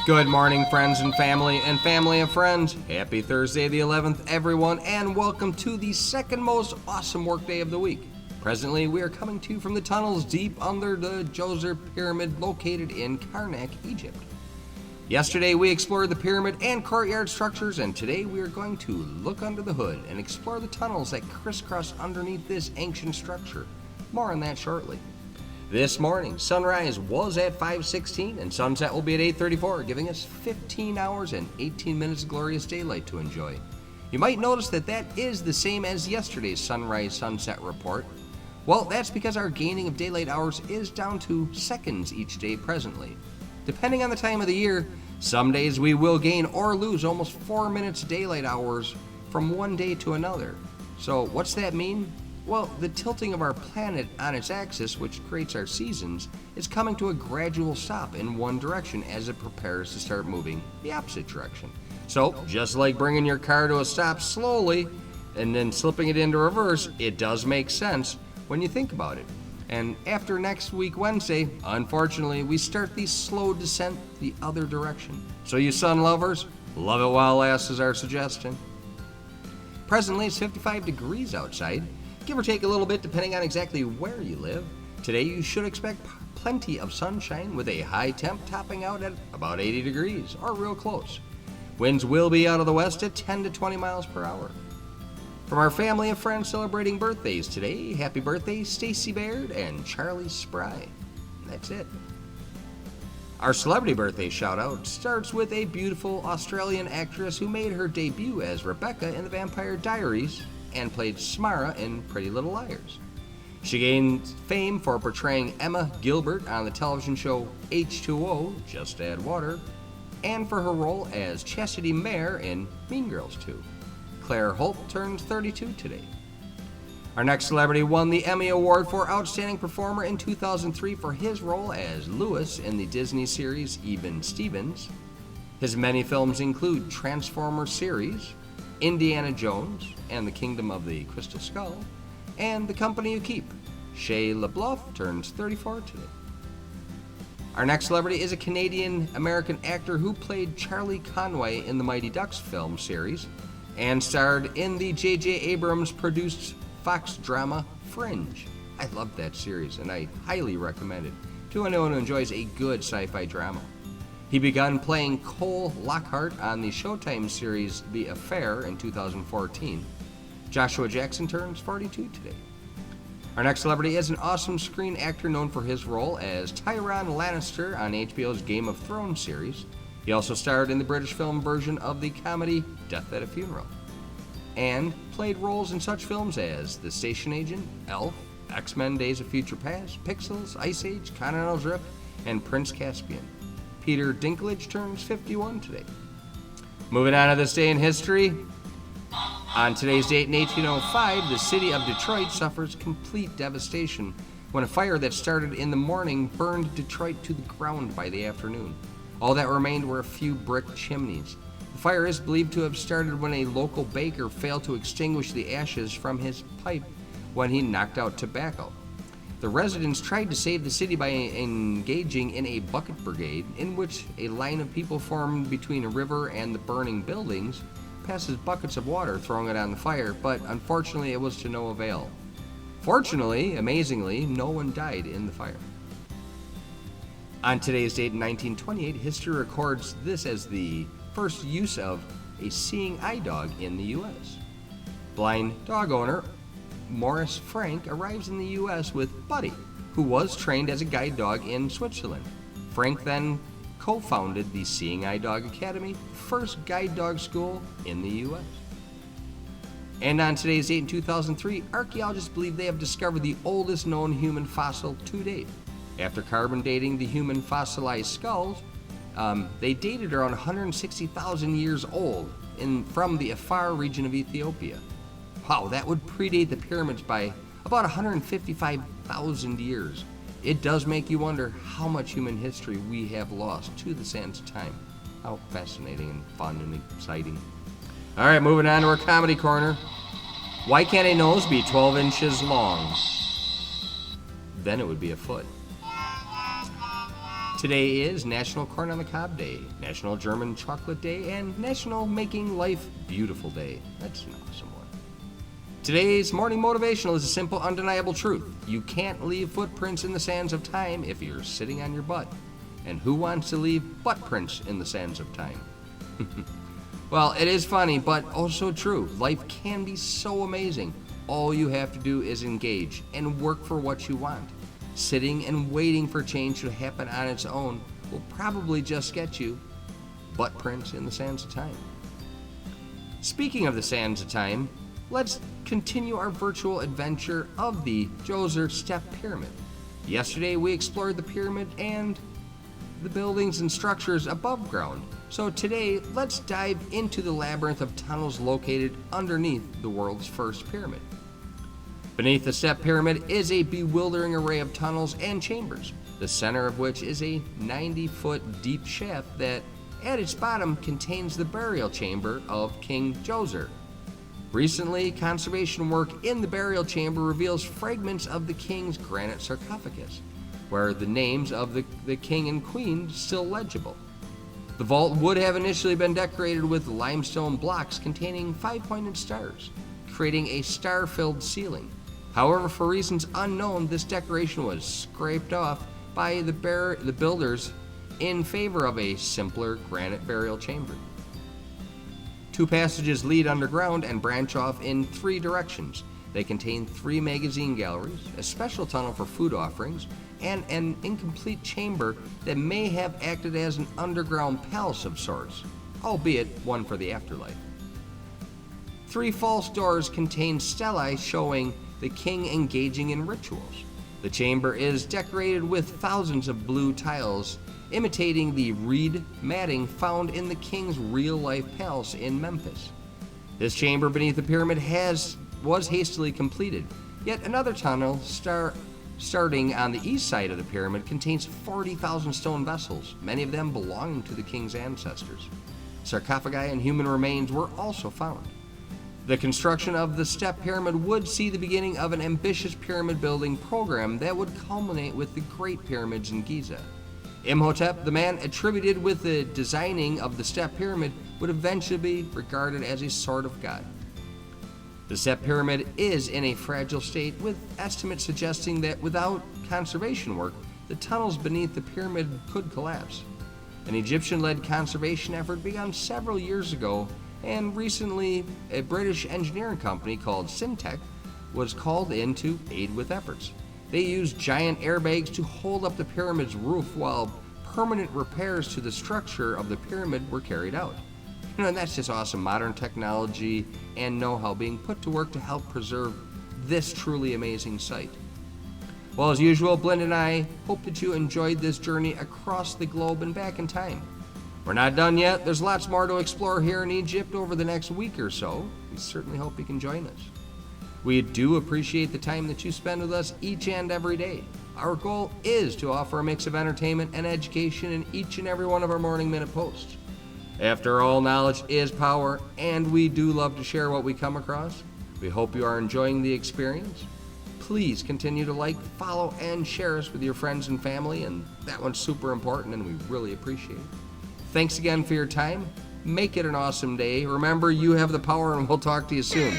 Good morning, friends and family and friends. Happy Thursday the 11th, everyone, and welcome to the second most awesome workday of the week. Presently, we are coming to you from the tunnels deep under the Djoser Pyramid located in Karnak, Egypt. Yesterday, we explored the pyramid and courtyard structures, and today we are going to look under the hood and explore the tunnels that crisscross underneath this ancient structure. More on that shortly. This morning, sunrise was at 5:16 and sunset will be at 8:34, giving us 15 hours and 18 minutes of glorious daylight to enjoy. You might notice that is the same as yesterday's sunrise-sunset report. Well, that's because our gaining of daylight hours is down to seconds each day presently. Depending on the time of the year, some days we will gain or lose almost 4 minutes daylight hours from one day to another. So what's that mean? Well, the tilting of our planet on its axis, which creates our seasons, is coming to a gradual stop in one direction as it prepares to start moving the opposite direction. So, just like bringing your car to a stop slowly and then slipping it into reverse, it does make sense when you think about it. And after next week, Wednesday, unfortunately, we start the slow descent the other direction. So you sun lovers, love it while it lasts is our suggestion. Presently, it's 55 degrees outside. Give or take a little bit depending on exactly where you live. Today you should expect plenty of sunshine with a high temp topping out at about 80 degrees or real close. Winds will be out of the west at 10 to 20 miles per hour. From our family and friends celebrating birthdays today, happy birthday Stacy Baird and Charlie Spry. That's it. Our celebrity birthday shout out starts with a beautiful Australian actress who made her debut as Rebecca in The Vampire Diaries and played Smara in Pretty Little Liars. She gained fame for portraying Emma Gilbert on the television show H2O, Just Add Water, and for her role as Chastity Mayer in Mean Girls 2. Claire Holt turns 32 today. Our next celebrity won the Emmy Award for Outstanding Performer in 2003 for his role as Lewis in the Disney series Even Stevens. His many films include Transformers series, Indiana Jones and the Kingdom of the Crystal Skull, and The Company You Keep. Shia LaBeouf turns 34 today. Our next celebrity is a Canadian-American actor who played Charlie Conway in the Mighty Ducks film series and starred in the J.J. Abrams-produced Fox drama Fringe. I loved that series and I highly recommend it to anyone who enjoys a good sci-fi drama. He began playing Cole Lockhart on the Showtime series The Affair in 2014. Joshua Jackson turns 42 today. Our next celebrity is an awesome screen actor known for his role as Tyrion Lannister on HBO's Game of Thrones series. He also starred in the British film version of the comedy Death at a Funeral, and played roles in such films as The Station Agent, Elf, X-Men Days of Future Past, Pixels, Ice Age, Continental Drift, and Prince Caspian. Peter Dinklage turns 51 today. Moving on to this day in history. On today's date in 1805, the city of Detroit suffers complete devastation when a fire that started in the morning burned Detroit to the ground by the afternoon. All that remained were a few brick chimneys. The fire is believed to have started when a local baker failed to extinguish the ashes from his pipe when he knocked out tobacco. The residents tried to save the city by engaging in a bucket brigade, in which a line of people formed between a river and the burning buildings passes buckets of water, throwing it on the fire, but unfortunately it was to no avail. Fortunately, amazingly, no one died in the fire. On today's date in 1928, history records this as the first use of a seeing eye dog in the U.S. Blind dog owner Morris Frank arrives in the U.S. with Buddy, who was trained as a guide dog in Switzerland. Frank then co-founded the Seeing Eye Dog Academy, first guide dog school in the U.S. And on today's date in 2003, archaeologists believe they have discovered the oldest known human fossil to date. After carbon dating the human fossilized skulls, they dated around 160,000 years old from the Afar region of Ethiopia. Wow, that would predate the pyramids by about 155,000 years. It does make you wonder how much human history we have lost to the sands of time. How fascinating and fun and exciting. All right, moving on to our comedy corner. Why can't a nose be 12 inches long? Then it would be a foot. Today is National Corn on the Cob Day, National German Chocolate Day, and National Making Life Beautiful Day. That's an awesome one. Today's morning motivational is a simple, undeniable truth. You can't leave footprints in the sands of time if you're sitting on your butt. And who wants to leave butt prints in the sands of time? Well, it is funny, but also true. Life can be so amazing. All you have to do is engage and work for what you want. Sitting and waiting for change to happen on its own will probably just get you butt prints in the sands of time. Speaking of the sands of time, let's continue our virtual adventure of the Djoser Step Pyramid. Yesterday we explored the pyramid and the buildings and structures above ground. So today, let's dive into the labyrinth of tunnels located underneath the world's first pyramid. Beneath the step pyramid is a bewildering array of tunnels and chambers, the center of which is a 90-foot deep shaft that, at its bottom, contains the burial chamber of King Djoser. Recently, conservation work in the burial chamber reveals fragments of the king's granite sarcophagus, where the names of the king and queen still legible. The vault would have initially been decorated with limestone blocks containing 5-pointed stars, creating a star-filled ceiling. However, for reasons unknown, this decoration was scraped off by the builders in favor of a simpler granite burial chamber. 2 passages lead underground and branch off in 3 directions. They contain 3 magazine galleries, a special tunnel for food offerings, and an incomplete chamber that may have acted as an underground palace of sorts, albeit one for the afterlife. 3 false doors contain stelae showing the king engaging in rituals. The chamber is decorated with thousands of blue tiles, imitating the reed matting found in the king's real-life palace in Memphis. This chamber beneath the pyramid was hastily completed, yet another tunnel starting on the east side of the pyramid contains 40,000 stone vessels, many of them belonging to the king's ancestors. Sarcophagi and human remains were also found. The construction of the step pyramid would see the beginning of an ambitious pyramid building program that would culminate with the Great Pyramids in Giza. Imhotep, the man attributed with the designing of the step pyramid, would eventually be regarded as a sort of god. The step pyramid is in a fragile state, with estimates suggesting that without conservation work, the tunnels beneath the pyramid could collapse. An Egyptian-led conservation effort began several years ago, and recently a British engineering company called Syntec was called in to aid with efforts. They used giant airbags to hold up the pyramid's roof while permanent repairs to the structure of the pyramid were carried out. And that's just awesome modern technology and know-how being put to work to help preserve this truly amazing site. Well, as usual, Blind and I hope that you enjoyed this journey across the globe and back in time. We're not done yet. There's lots more to explore here in Egypt over the next week or so. We certainly hope you can join us. We do appreciate the time that you spend with us each and every day. Our goal is to offer a mix of entertainment and education in each and every one of our Morning Minute posts. After all, knowledge is power, and we do love to share what we come across. We hope you are enjoying the experience. Please continue to like, follow, and share us with your friends and family, and that one's super important, and we really appreciate it. Thanks again for your time. Make it an awesome day. Remember, you have the power, and we'll talk to you soon.